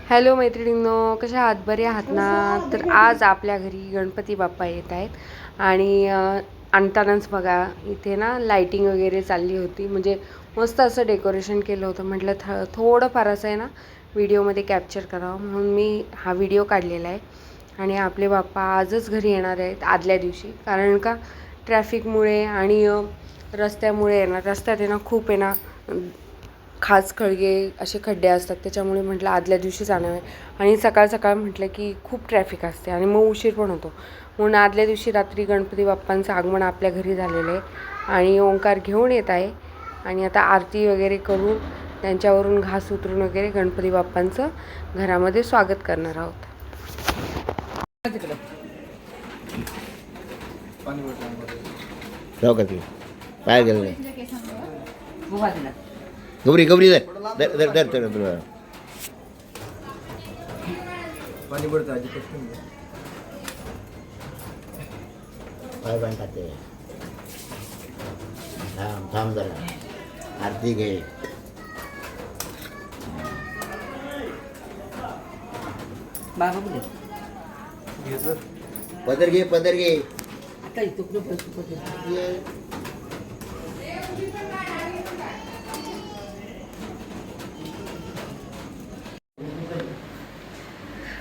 Hello मैत्रिणींनो, कशा आहात? बरे आहात ना? तर आज आपल्या घरी गणपती बाप्पा येत आहेत आणि आणतानाच बघा इथे ना लाईटिंग वगैरे चालली होती. म्हणजे मस्त असं डेकोरेशन केलं होतं. म्हटलं थोडंफार असं आहे ना व्हिडिओमध्ये कॅप्चर करावं म्हणून मी हा व्हिडिओ काढलेला आहे. आणि आपले बाप्पा आजच घरी येणार आहेत आदल्या दिवशी, कारण का ट्रॅफिकमुळे आणि रस्त्यामुळे आहे ना, रस्त्यात आहे ना खूप आहे ना खास खळगे असे खड्डे असतात, त्याच्यामुळे म्हटलं आदल्या दिवशीच आणावे. आणि सकाळ सकाळ म्हटलं की खूप ट्रॅफिक असते आणि मग उशीर पण होतो, म्हणून आदल्या दिवशी रात्री गणपती बाप्पांचं आगमन आपल्या घरी झालेलं आहे आणि ओंकार घेऊन येत आहे. आणि आता आरती वगैरे करून त्यांच्यावरून घास उतरून वगैरे गणपती बाप्पांचं घरामध्ये स्वागत करणार आहोत. बाहेर गेलं गौरी गौरी दर दर दर दर दर दर पाणी पडतं आजी पटकन पाय पाणी टाकते. थांब थांब जरा आरती घे. बाबा बोले पदर घे पदर घे. आता इथं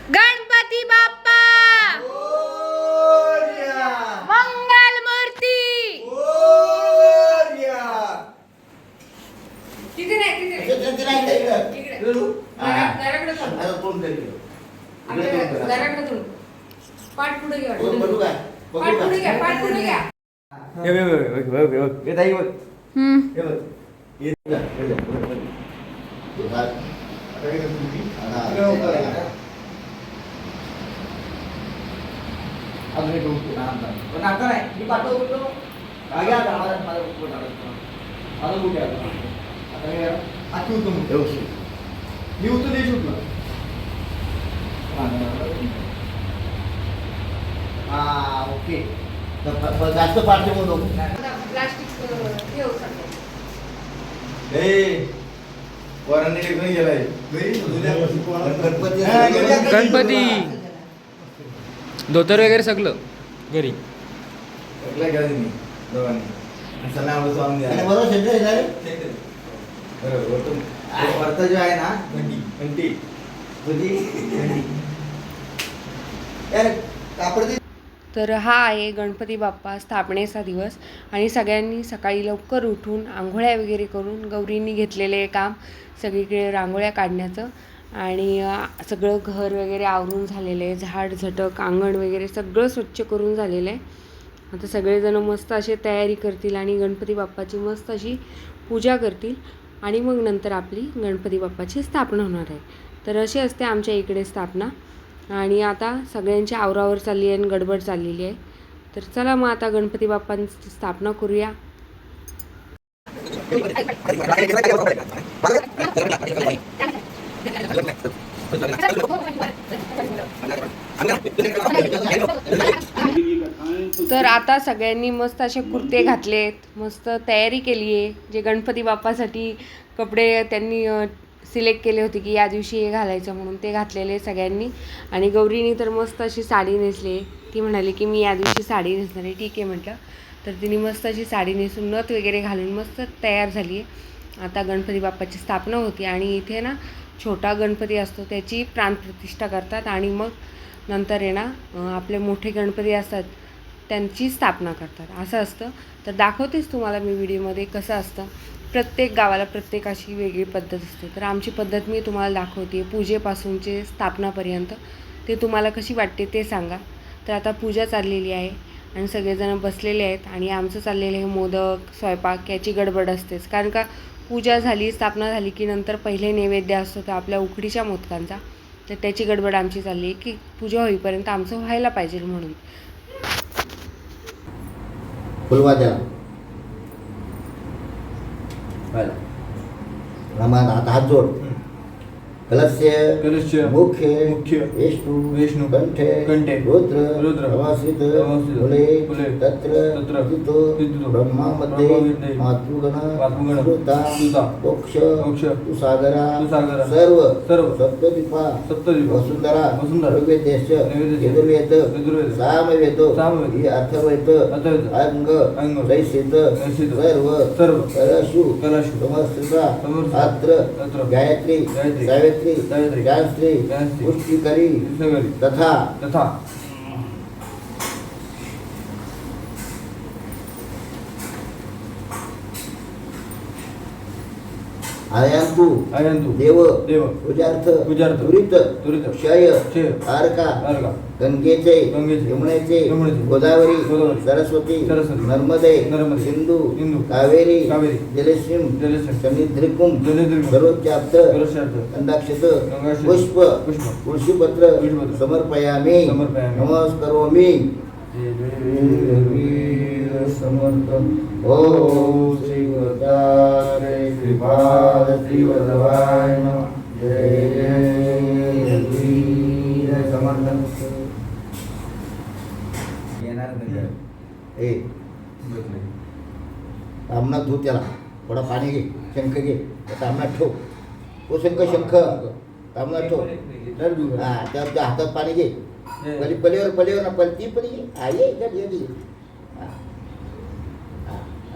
गणपती बाप्पा मंगल मूर्ती. तिथे नाही, पाठ पुढे घ्या, पाठ पुढे घ्या, पाठ पुढे घ्या. ओके जास्त पाठचे म्हणून प्लास्टिक ठेव गणपती धोतर वगैरे सगळं घरी. जो आहे ना घंटी तर हा आहे गणपती बाप्पा स्थापनेचा दिवस. आणि सगळ्यांनी सकाळी लवकर उठून आंघोळ्या वगैरे करून गौरींनी घेतलेले काम सगळीकडे रांगोळ्या काढण्याचं आणि सगळं घर वगैरे आवरून झालेलं आहे. झाड झटक अंगण वगैरे सगळं स्वच्छ करून झालेलं आहे. आता सगळेजण मस्त असे तयारी करतील आणि गणपती बाप्पाची मस्त अशी पूजा करतील आणि मग नंतर आपली गणपती बाप्पाची स्थापना होणार आहे. तर अशी असते आमच्या इकडे स्थापना. आणि आता सगळ्यांची आवरावर चालली आहे आणि गडबड चाललेली आहे. तर चला मग आता गणपती बाप्पांची स्थापना करूया. तर आता सगळ्यांनी मस्त असे कुर्ते घातलेत, मस्त तयारी केली आहे. जे गणपती बाप्पासाठी कपडे त्यांनी सिलेक्ट केले होते की या दिवशी हे घालायचं म्हणून ते घातलेले सगळ्यांनी. आणि गौरीनी तर मस्त अशी साडी नेसली. ती म्हणाली की मी या दिवशी साडी नेसणार आहे. ठीक आहे म्हटलं. तर तिने मस्त अशी साडी नेसून नथ वगैरे घालून मस्त तयार झाली आहे. आता गणपती बाप्पाची स्थापना होती आणि इथे ना छोटा गणपती असतो त्याची प्राणप्रतिष्ठा करतात आणि मग नंतर आहे ना आपले मोठे गणपती असतात त्यांची स्थापना करतात, असं असतं. तर दाखवतेच तुम्हाला मी व्हिडिओमध्ये कसं असतं. प्रत्येक गावाला प्रत्येक अशी वेगळी पद्धत असते. तर आमची पद्धत मी तुम्हाला दाखवते पूजेपासूनचे स्थापनापर्यंत. ते तुम्हाला कशी वाटते ते सांगा. तर आता पूजा चाललेली आहे आणि सगळेजण बसलेले आहेत आणि आमचं चाललेलं आहे मोदक स्वयंपाक याची गडबड असतेच, कारण का पूजा झाली स्थापना झाली की नंतर पहिले नैवेद्य असतो तो आपल्या उकडीच्या मोदकांचा. तर त्याची गडबड आमची चालली आहे की पूजा होईपर्यंत आमचं व्हायला पाहिजे म्हणून. फुलवाद्या हात जोड. कलस्य कलस्य मुख्य मुख्य विष्णु कंठे रुद्र अवासित फुले तत्र स्थितो ब्रह्मामध्ये मातृगण श्रुता मोक्ष सागरा सर्व सप्तद्वीपा वसुंधरा नैवेद्यश्च यजुर्वेद सामवेद ही अथर्ववेद अंग दैसित सर्व कलशु समस्ता अत्र गायत्री सावित्री गायत्री पुष्टिकरी तथा आयंतु देव पूजार्थ तुरित क्षय तारका गंगेचे यमुनेचे गोदावरी सरस्वती नर्मदे सिंधू कावेरी जलस्मिं समुद्रिकुं सर्वोच्चाप्त गंधाक्षत पुष्प तुळशीपत्र समर्पयामि नमस्करोमि समर्थ ओम श्री दत्तात्रेय श्रीपाद श्री वल्लभाय नमः जय जय वीर समर्थ ए तांबणात धू त्याला थोडा पाणी घे शंख घे तांबणात ठेव तो शंख तांबणात ठेव हा त्या हातात पाणी घे पलीवर ना पलती पली आई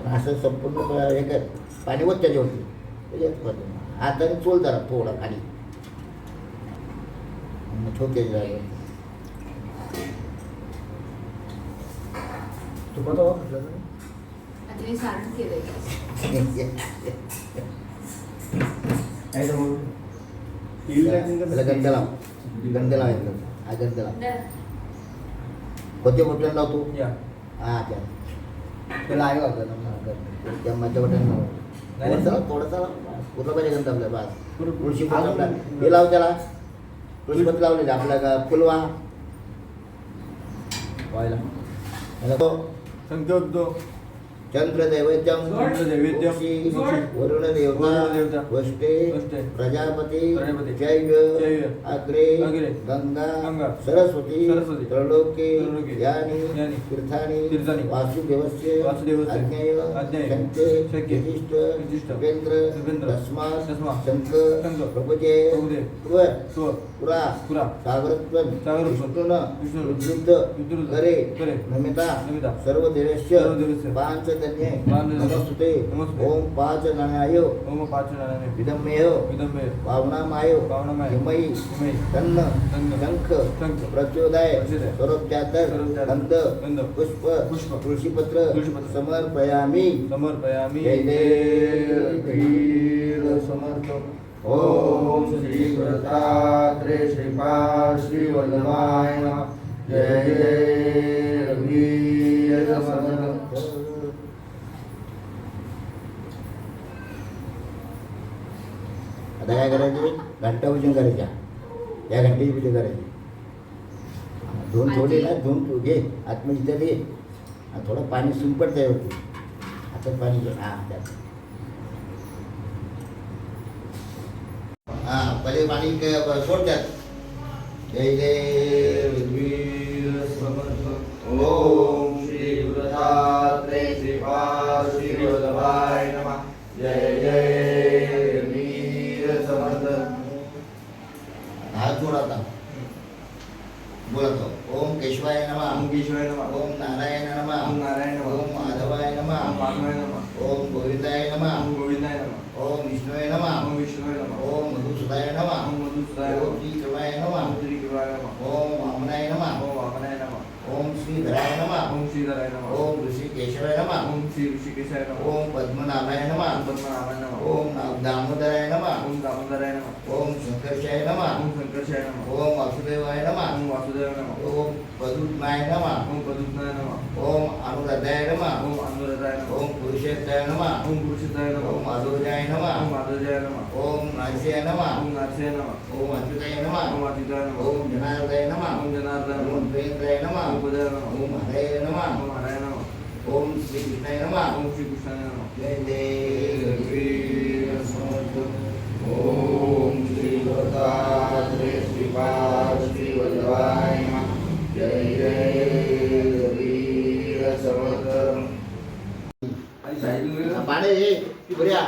असं संपूर्ण हे कर पाणी वत त्याच्यावरती हाताने चोल जरा थोडा खाली छोटे तू कोणता वापरला गंध लाव कोणते बटन लावतो हा त्याला आहे त्या माझ्या बटन थोडंसं पूर्ण पाहिजे गंध आपल्या बस तुळशी हे लाव त्याला तुळशीपत्र लावलेले आपल्या फुलवा व्हायला संख्योक्तो चंद्रदैवत्यम चंद्रदैवत्यम वरुणदेवता वष्टे प्रजापती चैव अग्रे गंगा सरस्वती त्रैलोक्ये यानि तीर्थानि वासुदेवस्य अज्ञेय शक्ते यतिष्ठ उपेन्द्र तस्मात् शंख प्रभुजे पुरा सागरत्वं विष्णुन उद्धृत करे नमिता सर्व देवस्य पांचजन्ये नमस्ते ओम पांच नाराय विदम्मेय पावनामाय हिमयी तन्न शंख प्रचोदय स्वरूपजातर गंध पुष्प तुळशीपत्र समर्पयामि जय वीर समर्थ ओम श्री दत्तात्रेय श्रीपाद श्री वल्लभाय नमः जय जय वीर समर्थ आता काय करायचे घंटा पूजन करायच्या या घंटेची पूजा करायची दोन थोडे ना दोन घे आत्मजिता दे आणि थोडं पाणी सुंपट त्यावरती आता पाणी घे हा त्यात हा पहिले पाणी सोड त्यात जय जय वीर समर्थ ओम श्री दत्तात्रेय श्रीपाद श्री वल्लभाय नमः जय जय वीर समर्थ हात जोड आता बोलतो ओम केशवाय नमः ओम नारायण नमः ओम माधवाय नमः ओम गोविंदाय नमः ओम विष्णुवे नमः ओम मधुसूदाय नमः ओम श्रीकृष्णाय नमः ओम वामनाय नमः ओम श्रीधराय नमः ओम ऋषिकेशाय नमः ओम पद्मनाभाय नमः ओम दामोदराय नमः ओम शंकर्षाय नमः ओम वासुदेवाय नमः ओम पदुत्नाय नमः ओम अनुराधाय नमः ओम पुरुषोत्ताय नमः ओम माधुर्याय नमः ओम नारसिंहाय नमः ओम अच्युताय नमः ओम जनार्दनाय नमः ओम प्रेमदाय नमः ओम हरये नमः ओम श्री कृष्णाय नमः जय जय वीर समर्थ ओम श्री श्रीपाद श्री वल्लभाय नमः. जय जय वीर समर्थ. पाने हे ती बऱ्या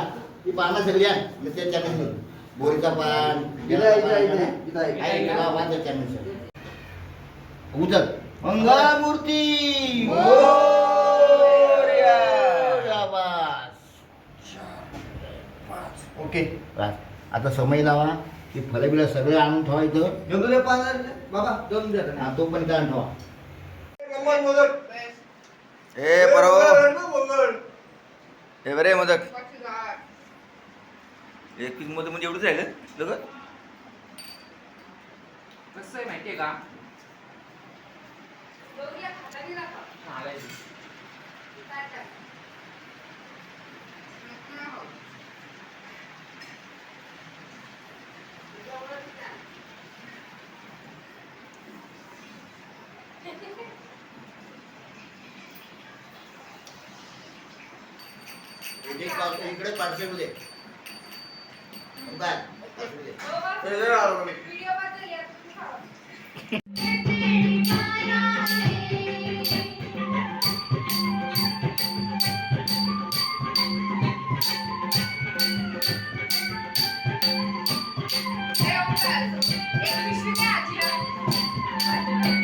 ती पानं सगळी आहे त्याच्या चॅनल बोरीचा पान उचल मंगळमूर्ती ओके. आता समय लावा की फळं बिलं सगळे आणून ठेवायचं. बाबा दोन द्या. हा, तो पण काय ठेवा. हे बरोबर हे बरे मोदक एक पीस मोदक म्हणजे एवढंच राहिलं दोघं. कसं आहे माहितीये का इकडे पार्सल दे. काय एक पिशवी द्या आजीला.